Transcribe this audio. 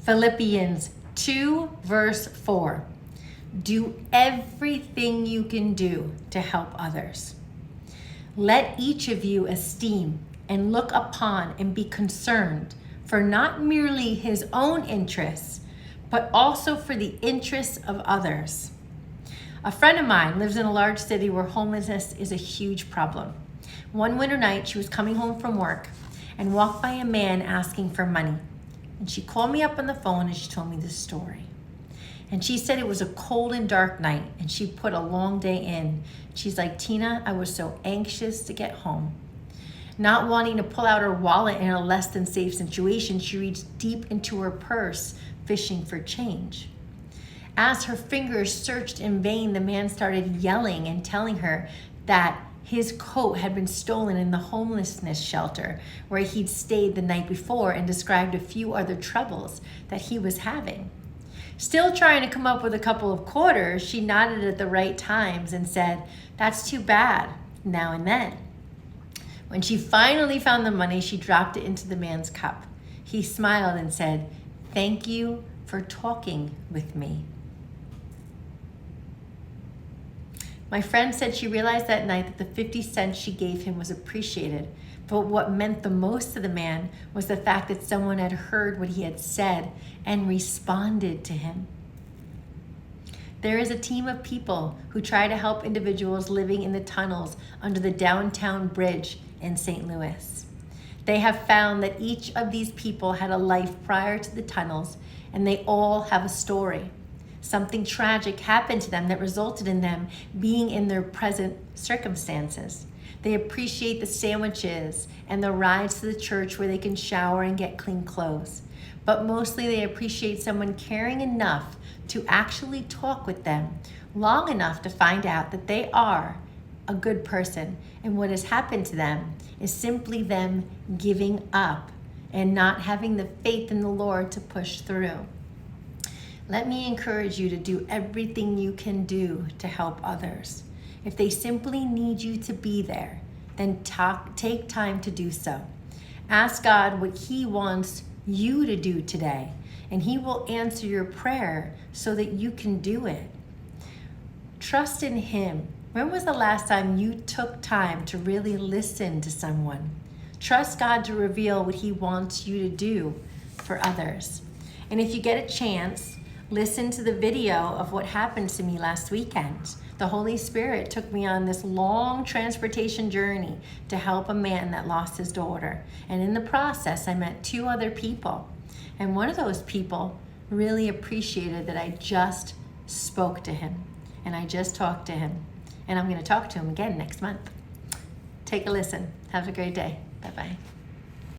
Philippians 2, verse 4. Do everything you can do to help others. Let each of you esteem and look upon and be concerned for not merely his own interests, but also for the interests of others. A friend of mine lives in a large city where homelessness is a huge problem. One winter night, she was coming home from work and walked by a man asking for money. And she called me up on the phone and she told me this story. And she said it was a cold and dark night and she put a long day in. She's like, Tina, I was so anxious to get home. Not wanting to pull out her wallet in a less than safe situation, she reached deep into her purse, fishing for change. As her fingers searched in vain, the man started yelling and telling her that his coat had been stolen in the homelessness shelter where he'd stayed the night before, and described a few other troubles that he was having. Still trying to come up with a couple of quarters, she nodded at the right times and said, "That's too bad," now and then. When she finally found the money, she dropped it into the man's cup. He smiled and said, "Thank you for talking with me." My friend said she realized that night that the 50 cents she gave him was appreciated, but what meant the most to the man was the fact that someone had heard what he had said and responded to him. There is a team of people who try to help individuals living in the tunnels under the downtown bridge in St. Louis. They have found that each of these people had a life prior to the tunnels, and they all have a story. Something tragic happened to them that resulted in them being in their present circumstances. They appreciate the sandwiches and the rides to the church where they can shower and get clean clothes. But mostly they appreciate someone caring enough to actually talk with them long enough to find out that they are a good person, and what has happened to them is simply them giving up and not having the faith in the Lord to push through. Let me encourage you to do everything you can do to help others. If they simply need you to be there, then take time to do so. Ask God what He wants you to do today, and He will answer your prayer so that you can do it. Trust in Him. When was the last time you took time to really listen to someone? Trust God to reveal what He wants you to do for others. And if you get a chance, listen to the video of what happened to me last weekend. The Holy Spirit took me on this long transportation journey to help a man that lost his daughter. And in the process, I met 2 other people. And one of those people really appreciated that I just spoke to him and I just talked to him. And I'm going to talk to him again next month. Take a listen. Have a great day. Bye-bye.